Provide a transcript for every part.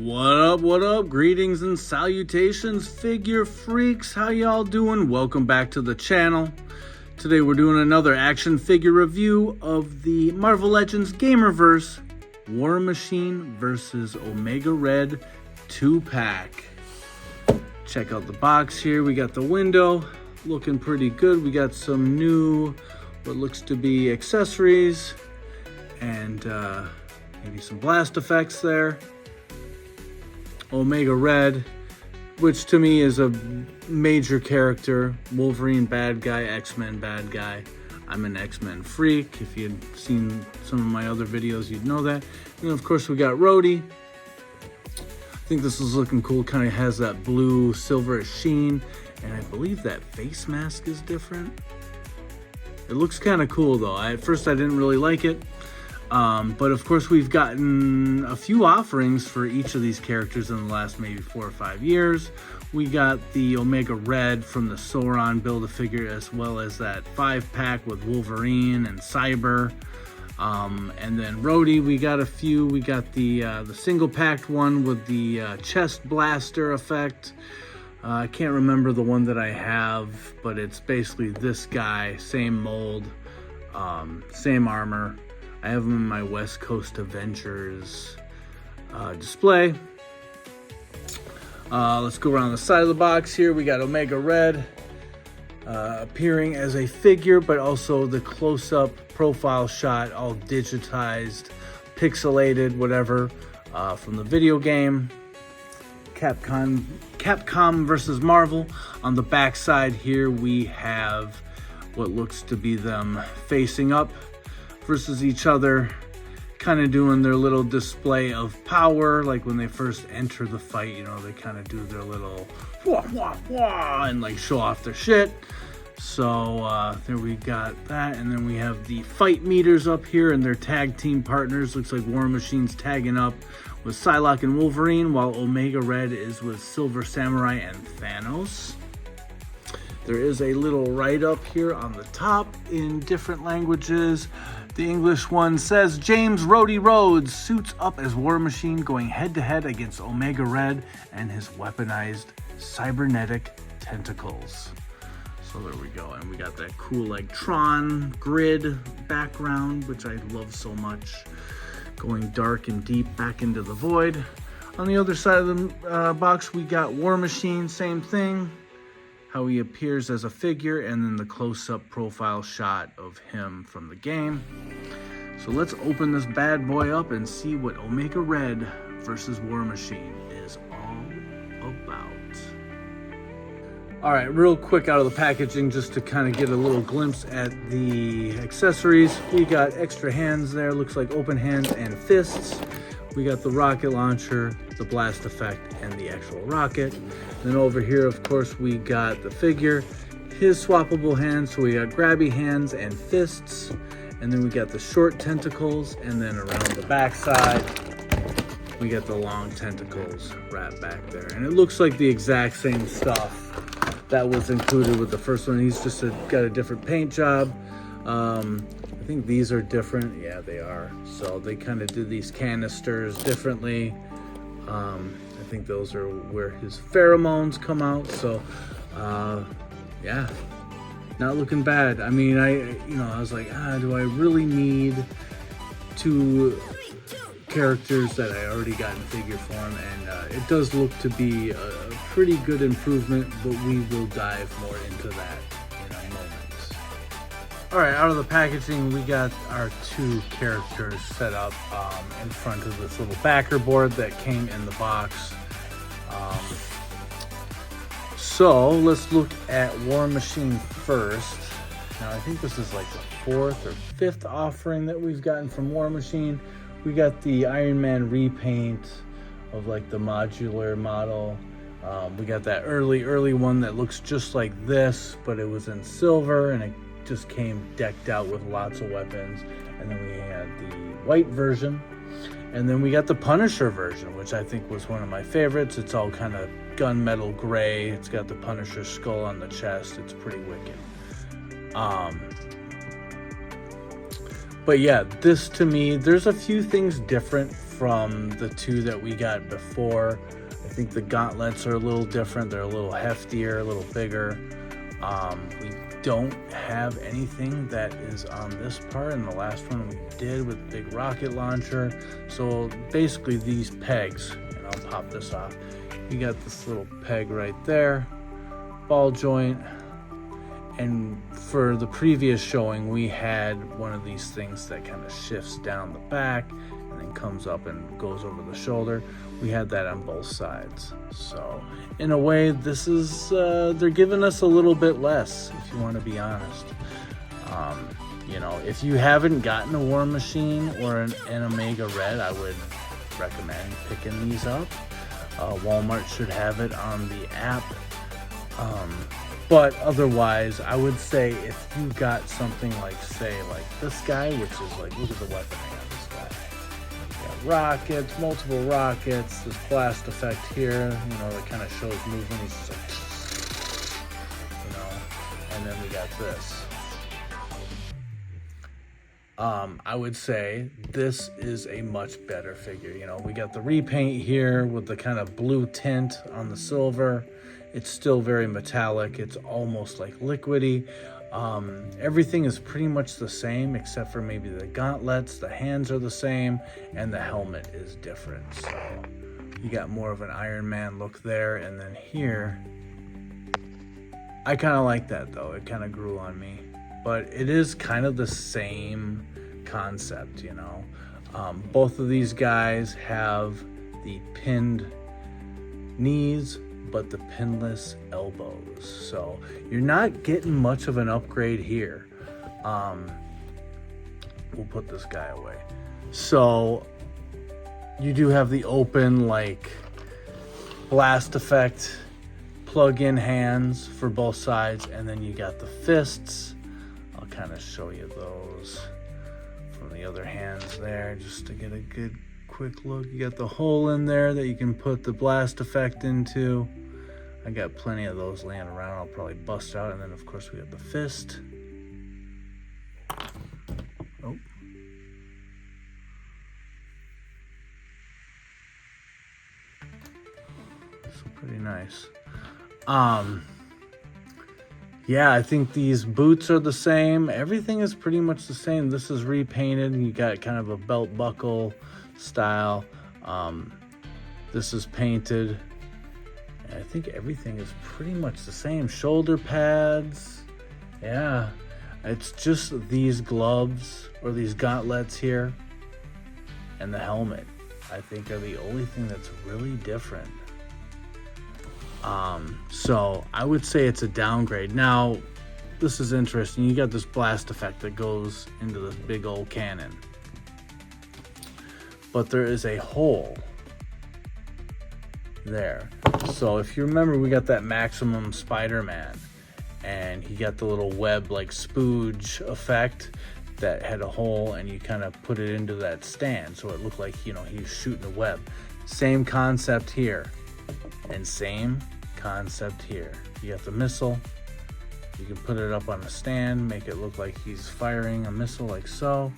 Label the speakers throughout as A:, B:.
A: What up? Greetings and salutations, figure freaks. How y'all doing? Welcome back to the channel. Today we're doing another action figure review of the Marvel Legends Gamerverse War Machine versus Omega Red 2-pack. Check out the box here. We got the window looking pretty good. We got some new, what looks to be accessories and maybe some blast effects there. Omega Red, which to me is a major character. Wolverine bad guy, X-Men bad guy. I'm an X-Men freak. If you'd seen some of my other videos, you'd know that. And of course we got Rhodey. I think this is looking cool. Kind of has that blue silver sheen. And I believe that face mask is different. It looks kind of cool though. At first I didn't really like it. But of course we've gotten a few offerings for each of these characters in the last maybe 4 or 5 years. We got the Omega Red from the Sauron Build-A-Figure, as well as that 5-pack with Wolverine and Cyber. And then Rhodey, we got a few. We got the single-packed one with the chest blaster effect. I can't remember the one that I have, but it's basically this guy, same mold, same armor. I have them in my West Coast Avengers display. Let's go around the side of the box here. We got Omega Red appearing as a figure, but also the close-up profile shot, all digitized, pixelated, whatever, from the video game. Capcom versus Marvel. On the back side here, we have what looks to be them facing up versus each other, kind of doing their little display of power. Like when they first enter the fight, you know, they kind of do their little wah, wah, wah, and like show off their shit. So there we got that. And then we have the fight meters up here and their tag team partners. Looks like War Machine's tagging up with Psylocke and Wolverine, while Omega Red is with Silver Samurai and Thanos. There is a little write-up here on the top in different languages. The English one says, James Rhodey Rhodes suits up as War Machine, going head-to-head against Omega Red and his weaponized cybernetic tentacles. So there we go. And we got that cool like Tron grid background, which I love so much. Going dark and deep back into the void. On the other side of the box, we got War Machine, same thing. How he appears as a figure, and then the close-up profile shot of him from the game. So let's open this bad boy up and see what Omega Red versus War Machine is all about. All right, real quick out of the packaging, just to kind of get a little glimpse at the accessories. We got extra hands there, looks like open hands and fists. We got the rocket launcher, the blast effect, and the actual rocket. Then over here, of course, we got the figure, his swappable hands. So we got grabby hands and fists. And then we got the short tentacles. And then around the back side, we got the long tentacles wrapped back there. And it looks like the exact same stuff that was included with the first one. He's just got a different paint job. I think these are different. Yeah, they are. So they kind of did these canisters differently. I think those are where his pheromones come out. So, yeah, not looking bad. I mean, I was like, do I really need 2 characters that I already got in figure form? And it does look to be a pretty good improvement, but we will dive more into that in a moment. All right, out of the packaging, we got our 2 characters set up in front of this little backer board that came in the box. So let's look at War Machine first. Now I think this is like the 4th or 5th offering that we've gotten from War Machine. We got the Iron Man repaint of like the modular model. We got that early one that looks just like this, but it was in silver and it just came decked out with lots of weapons. And then we had the white version, and then we got the Punisher version, which I think was one of my favorites. It's all kind of gunmetal gray. It's got the Punisher skull on the chest. It's pretty wicked. But yeah, this to me, there's a few things different from the two that we got before. I think the gauntlets are a little different. They're a little heftier, a little bigger. We don't have anything that is on this part, and the last one we did with the big rocket launcher. So basically these pegs, and I'll pop this off. You got this little peg right there, ball joint. And for the previous showing, we had one of these things that kind of shifts down the back and then comes up and goes over the shoulder. We had that on both sides. So in a way, this is, they're giving us a little bit less, if you want to be honest. You know, if you haven't gotten a War Machine or an Omega Red, I would recommend picking these up. Walmart should have it on the app. But otherwise, I would say if you got something like, say, like this guy, which is like, look at the weaponry on this guy. You got rockets, multiple rockets, this blast effect here, you know, that kind of shows movement. He's just like, you know, and then we got this. I would say this is a much better figure. You know, we got the repaint here with the kind of blue tint on the silver. It's still very metallic. It's almost like liquidy. Everything is pretty much the same except for maybe the gauntlets. The hands are the same and the helmet is different. So you got more of an Iron Man look there. And then here, I kind of like that though. It kind of grew on me. But it is kind of the same concept, you know. Both of these guys have the pinned knees, but the pinless elbows. So you're not getting much of an upgrade here. We'll put this guy away. So you do have the open, like, blast effect, plug-in hands for both sides, and then you got the fists. I'll kind of show you those from the other hands there, just to get a good quick look. You got the hole in there that you can put the blast effect into. I got plenty of those laying around. I'll probably bust out. And then of course we got the fist. Oh. So pretty nice. Yeah, I think these boots are the same. Everything is pretty much the same. This is repainted. You got kind of a belt buckle style. This is painted. And I think everything is pretty much the same. Shoulder pads. Yeah. It's just these gloves or these gauntlets here and the helmet, I think, are the only thing that's really different. So I would say it's a downgrade. Now, this is interesting. You got this blast effect that goes into this big old cannon. But there is a hole there. So if you remember, we got that Maximum Spider-Man, and he got the little web like spooge effect that had a hole, and you kind of put it into that stand so it looked like, you know, he was shooting a web. Same concept here, and same concept here. You got the missile. You can put it up on a stand, make it look like he's firing a missile like so,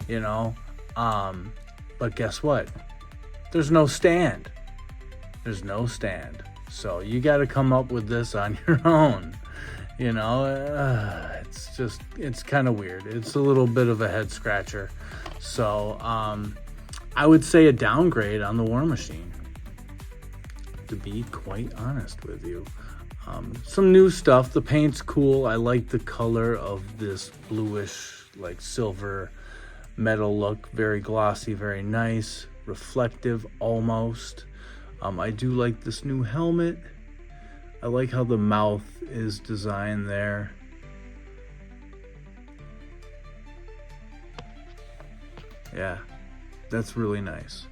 A: you know. But guess what? There's no stand. There's no stand. So you got to come up with this on your own. You know, it's kind of weird. It's a little bit of a head scratcher. So I would say a downgrade on the War Machine, to be quite honest with you. Some new stuff. The paint's cool. I like the color of this bluish, like silver metal look. Very glossy, very nice, reflective almost. I do like this new helmet. I like how the mouth is designed there. Yeah, that's really nice.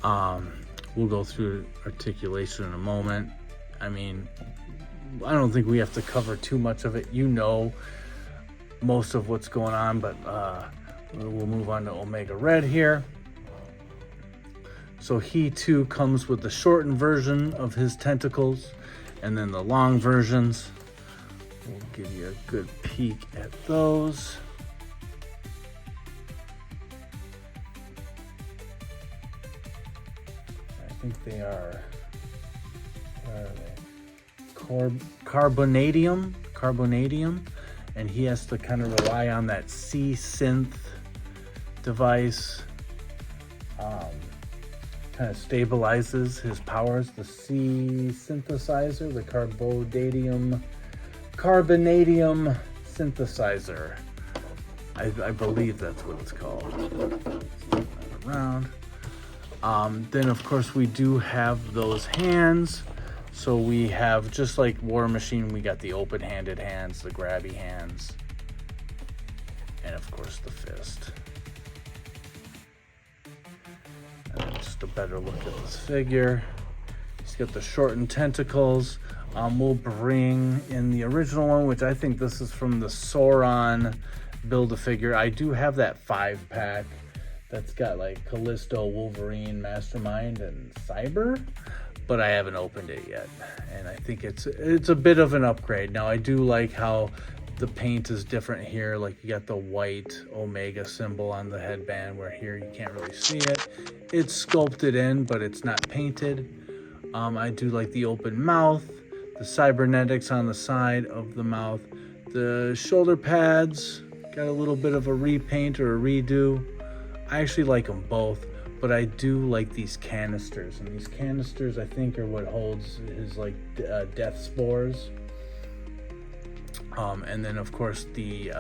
A: We'll go through articulation in a moment. I mean, I don't think we have to cover too much of it. You know most of what's going on, but we'll move on to Omega Red here. So he too comes with the shortened version of his tentacles, and then the long versions. We'll give you a good peek at those. think they are, what are they? Carbonadium, and he has to kind of rely on that C synth device. Kind of stabilizes his powers. The C synthesizer, the carbonadium synthesizer. I believe that's what it's called. Around. Then of course we do have those hands. So we have, just like War Machine, we got the open-handed hands, the grabby hands, and of course the fist. And then just a better look at this figure. He's got the shortened tentacles. We'll bring in the original one, which I think this is from the Sauron Build-A-Figure. I do have that 5-pack that's got like Callisto, Wolverine, Mastermind, and Cyber, but I haven't opened it yet. And I think it's a bit of an upgrade. Now I do like how the paint is different here. Like you got the white Omega symbol on the headband, where here you can't really see it. It's sculpted in, but it's not painted. I do like the open mouth, the cybernetics on the side of the mouth. The shoulder pads got a little bit of a repaint or a redo. I actually like them both, but I do like these canisters. And these canisters, I think, are what holds his like death spores. And then of course the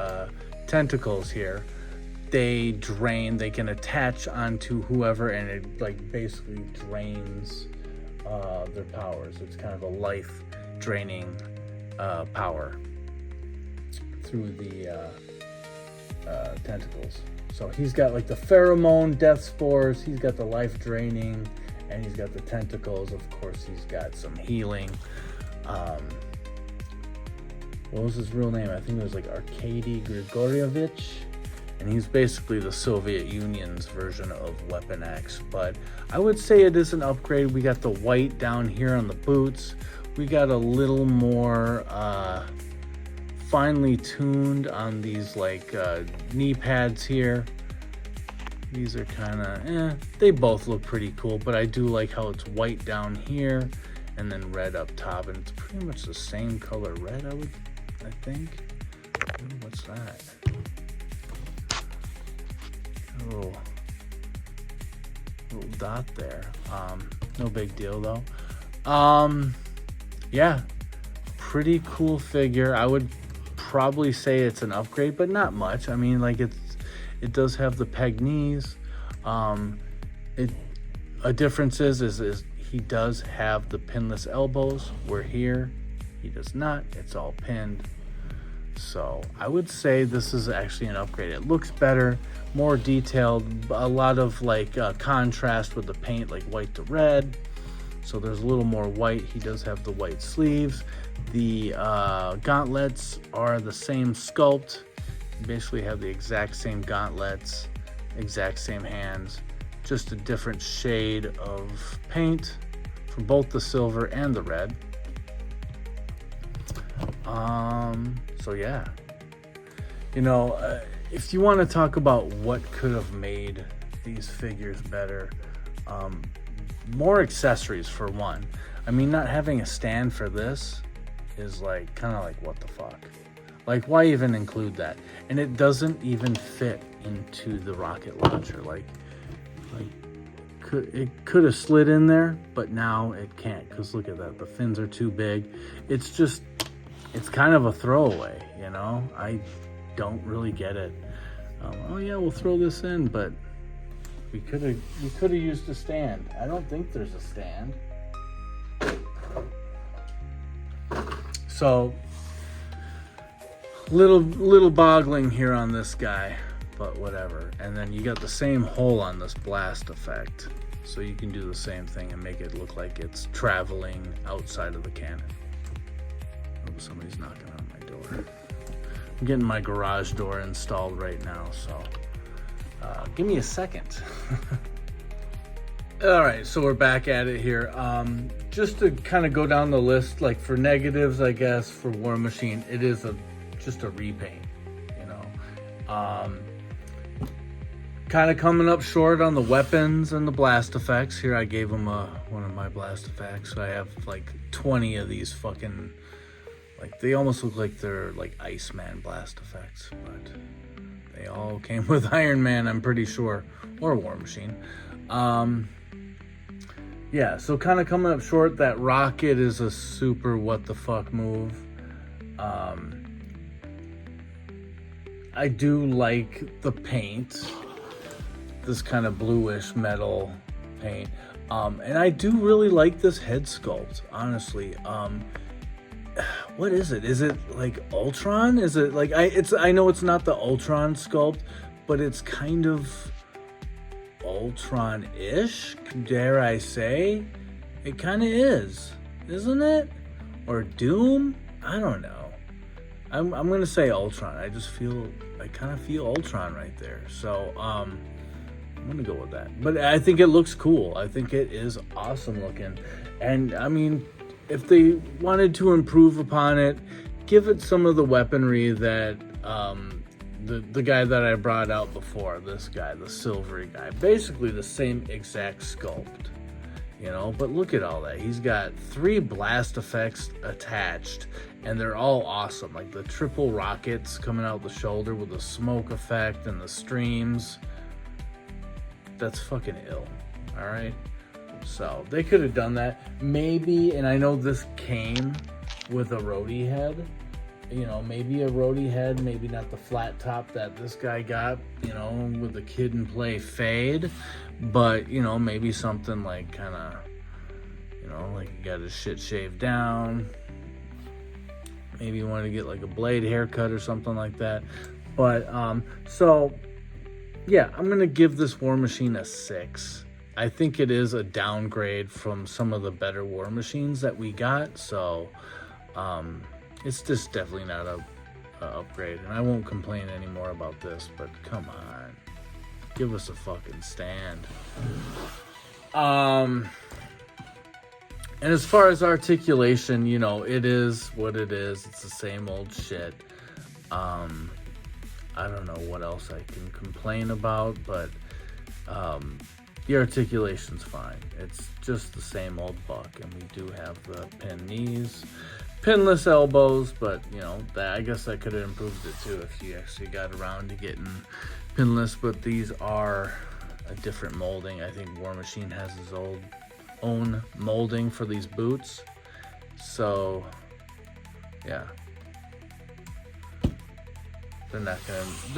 A: tentacles here, they drain, they can attach onto whoever, and it like basically drains their powers. It's kind of a life draining power through the tentacles. So he's got like the pheromone death spores, he's got the life draining, and he's got the tentacles. Of course he's got some healing. What was his real name? I think it was like Arkady Grigorievich, and he's basically the Soviet Union's version of Weapon X. But I would say it is an upgrade. We got the white down here on the boots. We got a little more finely tuned on these like knee pads here. These are kind of they both look pretty cool, but I do like how it's white down here and then red up top, and it's pretty much the same color red, I think. Ooh, what's that? Oh, little dot there. No big deal though. Yeah, pretty cool figure. I would probably say it's an upgrade, but not much. I mean, like it does have the peg knees. A difference is he does have the pinless elbows, where here he does not. It's all pinned. So I would say this is actually an upgrade. It looks better, more detailed, a lot of like contrast with the paint, like white to red. So there's a little more white. He does have the white sleeves. The gauntlets are the same sculpt. You basically have the exact same gauntlets, exact same hands, just a different shade of paint for both the silver and the red. So yeah, you know, if you want to talk about what could have made these figures better, more accessories for one. I mean, not having a stand for this is like kind of like, what the fuck? Like, why even include that? And it doesn't even fit into the rocket launcher. Like it could have slid in there, but now it can't, because look at that, the fins are too big. It's kind of a throwaway, you know? I don't really get it. Oh yeah, we'll throw this in, but we could have used a stand. I don't think there's a stand. So little boggling here on this guy, but whatever. And then you got the same hole on this blast effect, so you can do the same thing and make it look like it's traveling outside of the cannon. Oh, somebody's knocking on my door. I'm getting my garage door installed right now, so give me a second. All right, so we're back at it here. Just to kind of go down the list, like for negatives, I guess, for War Machine, it is just a repaint, you know. kind of coming up short on the weapons and the blast effects. Here I gave him one of my blast effects. I have like 20 of these fucking, like, they almost look like they're like Iceman blast effects, but they all came with Iron Man, I'm pretty sure, or War Machine. Yeah, so kind of coming up short. That rocket is a super what the fuck move. I do like the paint, this kind of bluish metal paint, and I do really like this head sculpt, honestly. What is it? Is it like Ultron? Is it like I know it's not the Ultron sculpt, but it's kind of Ultron-ish, dare I say? It kind of is, isn't it? Or Doom? I don't know. I'm gonna say Ultron. I kind of feel Ultron right there. So I'm gonna go with that. But I think it looks cool. I think it is awesome looking. And I mean, if they wanted to improve upon it, give it some of the weaponry that the guy that I brought out before, this guy, the silvery guy, basically the same exact sculpt, you know. But look at all that. He's got 3 blast effects attached, and they're all awesome. Like the triple rockets coming out the shoulder with the smoke effect and the streams. That's fucking ill. All right. So they could have done that maybe, and I know this came with a roadie head. You know, maybe a roadie head, maybe not the flat top that this guy got, you know, with the Kid and Play fade, but, you know, maybe something like kind of, you know, like he got his shit shaved down. Maybe you wanted to get like a blade haircut or something like that. But, so, yeah, I'm going to give this War Machine a 6. I think it is a downgrade from some of the better War Machines that we got, so, it's just definitely not a upgrade, and I won't complain anymore about this, but come on. Give us a fucking stand. And as far as articulation, you know, it is what it is. It's the same old shit. I don't know what else I can complain about, but the articulation's fine. It's just the same old buck, and we do have the pin knees. Pinless elbows, but, you know, that, I guess I could have improved it too if you actually got around to getting pinless, but these are a different molding. I think War Machine has his own molding for these boots. So, yeah. They're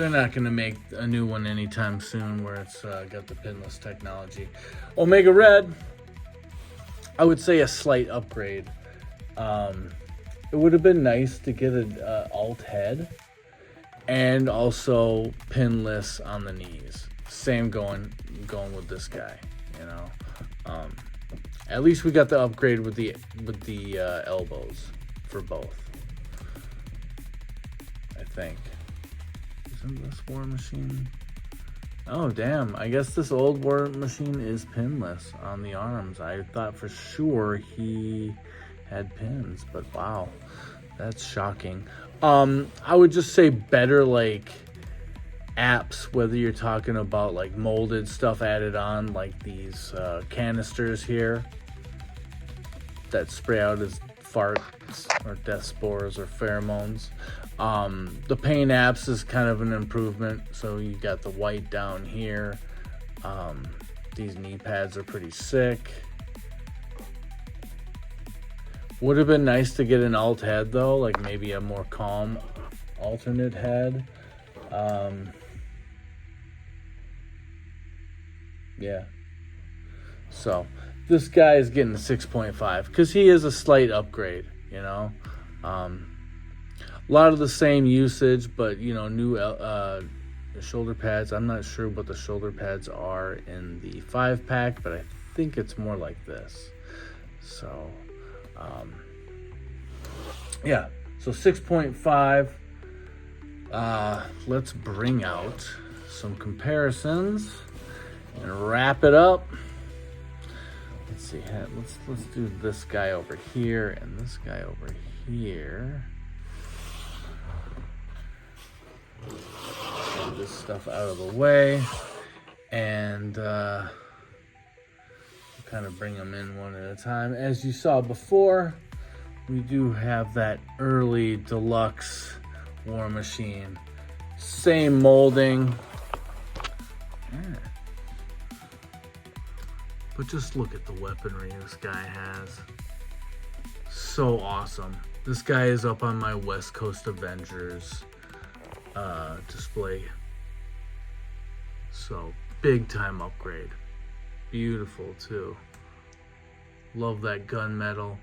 A: not gonna make a new one anytime soon where it's got the pinless technology. Omega Red, I would say a slight upgrade. It would have been nice to get an alt head and also pinless on the knees. Same going with this guy, you know. At least we got the upgrade with the elbows for both. I think. Isn't this War Machine? Oh damn! I guess this old War Machine is pinless on the arms. I thought for sure he had pins, but wow, that's shocking. I would just say better like apps, whether you're talking about like molded stuff added on, like these canisters here that spray out as farts or death spores or pheromones. The paint apps is kind of an improvement. So you got the white down here. These knee pads are pretty sick. Would have been nice to get an alt head though, like maybe a more calm alternate head. Yeah. So this guy is getting a 6.5 because he is a slight upgrade, you know. A lot of the same usage, but you know, new shoulder pads. I'm not sure what the shoulder pads are in the 5-pack, but I think it's more like this. So yeah, so 6.5. Let's bring out some comparisons and wrap it up. Let's see. Let's do this guy over here and this guy over here. Get this stuff out of the way. And kind of bring them in one at a time. As you saw before, we do have that early deluxe War Machine. Same molding. Yeah. But just look at the weaponry this guy has. So awesome. This guy is up on my West Coast Avengers display. So big time upgrade. Beautiful too. Love that gunmetal.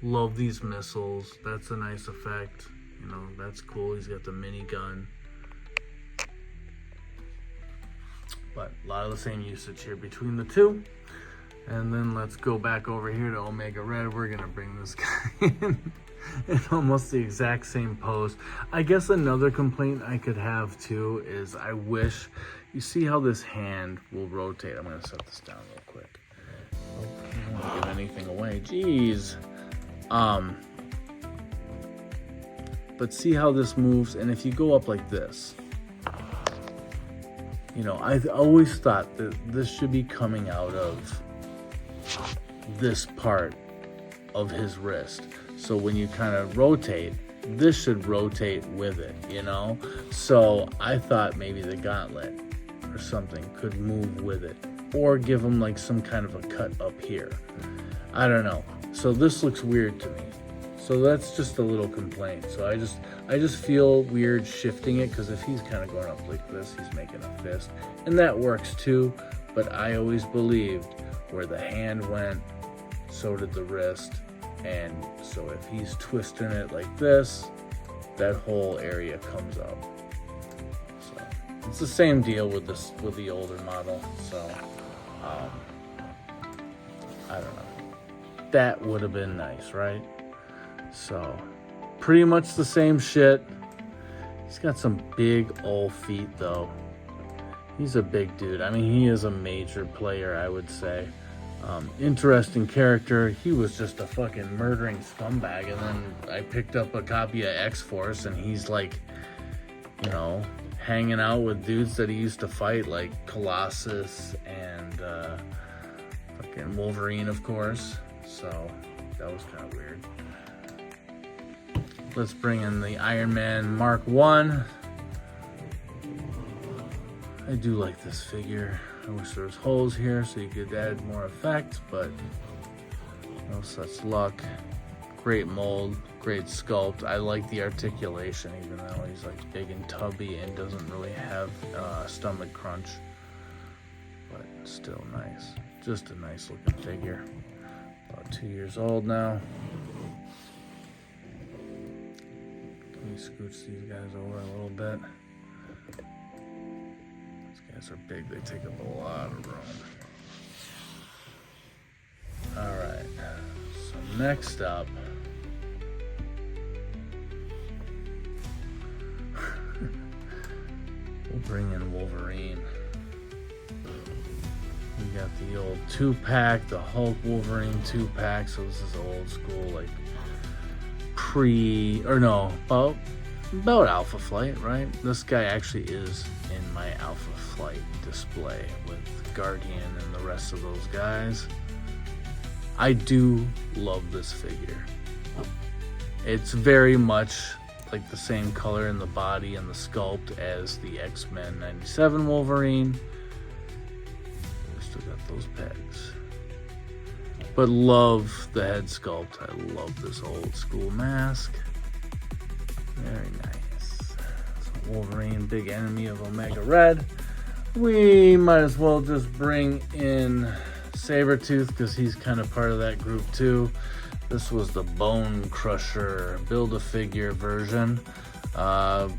A: Love these missiles. That's a nice effect. You know, that's cool. He's got the minigun. But a lot of the same usage here between the two. And then let's go back over here to Omega Red. We're gonna bring this guy in almost the exact same pose. I guess another complaint I could have too is I wish, you see how this hand will rotate. I'm gonna set this down real quick. Oh, I don't wanna give anything away, jeez. But see how this moves, and if you go up like this, you know, I've always thought that this should be coming out of this part of his wrist. So when you kind of rotate, this should rotate with it, you know? So I thought maybe the gauntlet or something could move with it, or give him like some kind of a cut up here. I don't know. So this looks weird to me. So that's just a little complaint. So I just feel weird shifting it, because if he's kind of going up like this, he's making a fist. And that works too, but I always believed where the hand went, so did the wrist. And so if he's twisting it like this, that whole area comes up. So it's the same deal with this, with the older model. So I don't know. That would have been nice, right? So pretty much the same shit. He's got some big old feet though. He's a big dude. I mean, he is a major player, I would say. Interesting character. He was just a fucking murdering scumbag, and then I picked up a copy of X-Force, and he's like, you know, hanging out with dudes that he used to fight, like Colossus and fucking Wolverine, of course. So that was kind of weird. Let's bring in the Iron Man Mark 1. I do like this figure. I wish there was holes here so you could add more effect, but no such luck. Great mold, great sculpt. I like the articulation, even though he's like big and tubby and doesn't really have stomach crunch. But still nice. Just a nice looking figure. About 2 years old now. Let me scooch these guys over a little bit. These guys are big, they take up a lot of room. Alright, so next up, we'll bring in Wolverine. We got the old 2-pack, the Hulk Wolverine 2-pack, so this is old school, like about Alpha Flight, right? This guy actually is in my Alpha Flight display with Guardian and the rest of those guys. I do love this figure. It's very much like the same color in the body and the sculpt as the X-Men 97 Wolverine. We still got those pegs. But love the head sculpt. I love this old school mask. Very nice. So Wolverine, big enemy of Omega Red. We might as well just bring in Sabretooth, because he's kind of part of that group too. This was the Bone Crusher Build-A-Figure version.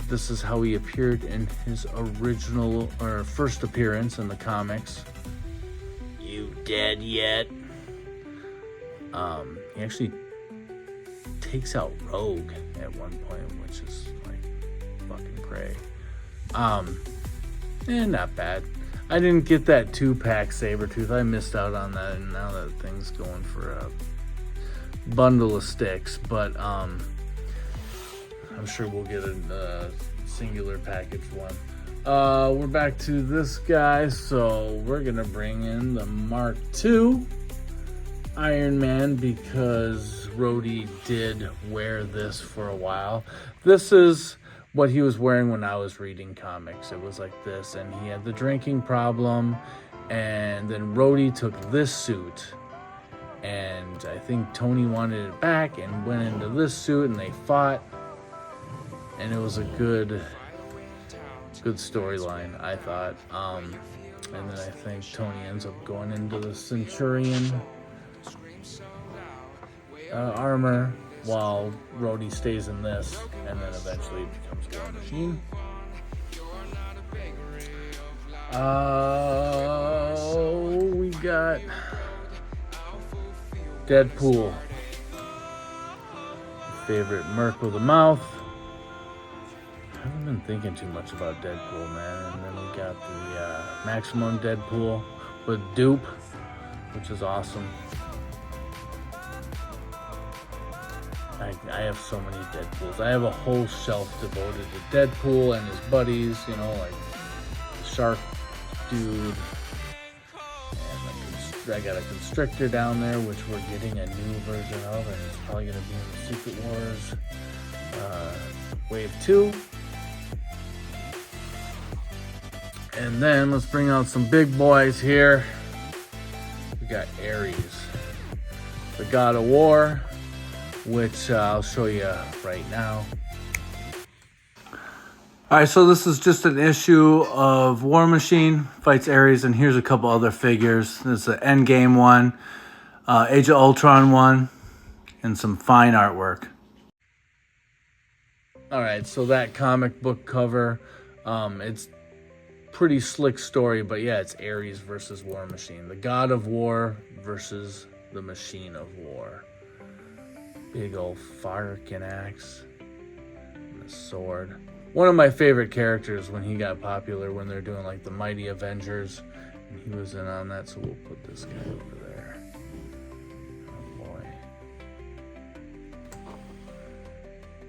A: This is how he appeared in his original, or first appearance in the comics. You dead yet? He actually takes out Rogue at one point, which is like fucking cray. And not bad. I didn't get that 2-pack Sabretooth. I missed out on that, and now that thing's going for a bundle of sticks. But I'm sure we'll get a singular package one. We're back to this guy, so we're gonna bring in the Mark II Iron Man because Rhodey did wear this for a while. This is what he was wearing when I was reading comics. It was like this, and he had the drinking problem, and then Rhodey took this suit, and I think Tony wanted it back and went into this suit, and they fought, and it was a good storyline, I thought. And then I think Tony ends up going into the Centurion armor, while Rhodey stays in this, and then eventually becomes War Machine. We got Deadpool, favorite Merc with a mouth. I haven't been thinking too much about Deadpool, man. And then we got the Maximum Deadpool with Dupe, which is awesome. I have so many Deadpools. I have a whole shelf devoted to Deadpool and his buddies, you know, like the Shark Dude. And I got a Constrictor down there, which we're getting a new version of, and it's probably going to be in the Secret Wars Wave 2. And then let's bring out some big boys here. We got Ares, the God of War, which I'll show you right now. All right, so this is just an issue of War Machine fights Ares, and here's a couple other figures. This is the Endgame one, Age of Ultron one, and some fine artwork. All right, so that comic book cover, it's pretty slick story, but yeah, it's Ares versus War Machine. The God of War versus the Machine of War. Big old fucking axe and a sword. One of my favorite characters when he got popular, when they're doing like the Mighty Avengers, and he was in on that, so we'll put this guy over there. Oh boy.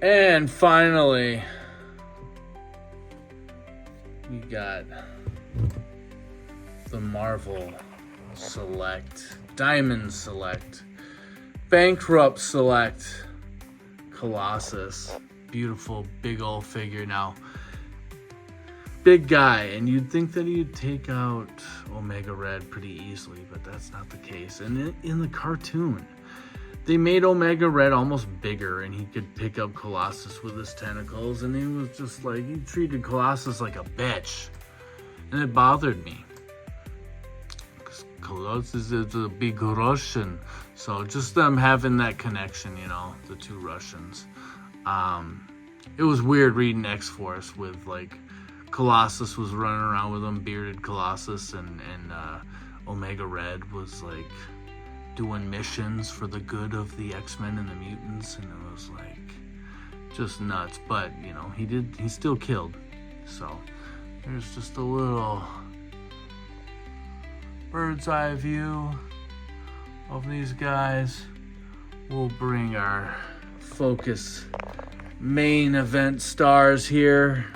A: And finally, we got the Marvel Select, Diamond Select, Bankrupt Select Colossus. Beautiful big old figure. Now, big guy, and you'd think that he'd take out Omega Red pretty easily, but that's not the case. And in the cartoon, they made Omega Red almost bigger, and he could pick up Colossus with his tentacles, and he was just like, he treated Colossus like a bitch, and it bothered me. Because Colossus is a big Russian, so just them having that connection, you know, the two Russians. It was weird reading X-Force with like Colossus was running around with them, bearded Colossus, and Omega Red was like doing missions for the good of the X-Men and the mutants, and it was like just nuts. But you know, he still killed. So there's just a little bird's eye view of these guys. We'll bring our focus main event stars here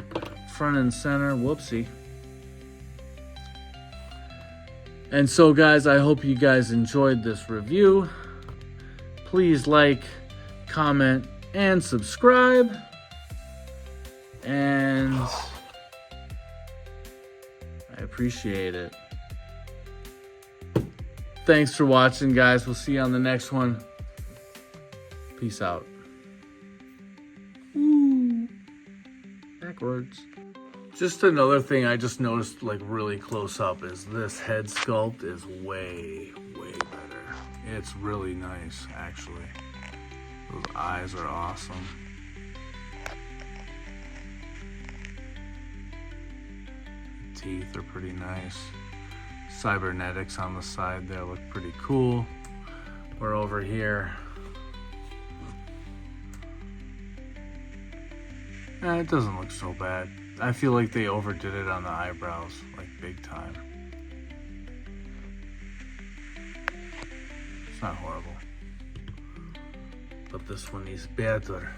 A: front and center. Whoopsie. And so guys, I hope you guys enjoyed this review. Please like, comment, and subscribe. And I appreciate it. Thanks for watching, guys. We'll see you on the next one. Peace out. Ooh. Backwards. Just another thing I just noticed like really close up is this head sculpt is way better. It's really nice, actually. Those eyes are awesome. Teeth are pretty nice. Cybernetics on the side there look pretty cool. We're over here. It doesn't look so bad. I feel like they overdid it on the eyebrows, like big time. It's not horrible. But this one is better.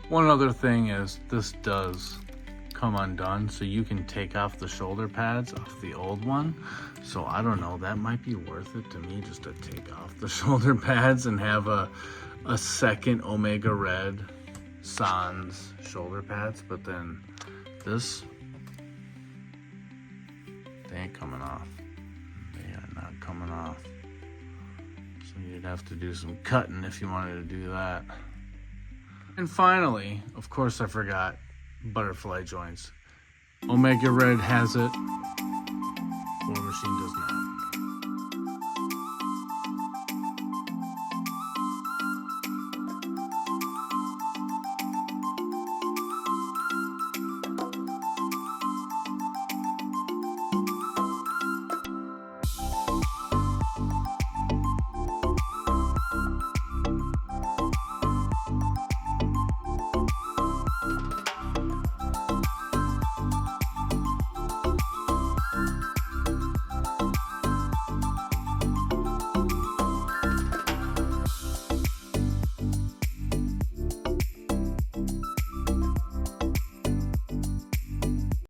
A: One other thing is this does come undone, so you can take off the shoulder pads off the old one. So I don't know, that might be worth it to me just to take off the shoulder pads and have a second Omega Red Sans shoulder pads. But then this, they ain't coming off. They are not coming off. So you'd have to do some cutting if you wanted to do that. And finally, of course I forgot, butterfly joints. Omega Red has it, War Machine does not.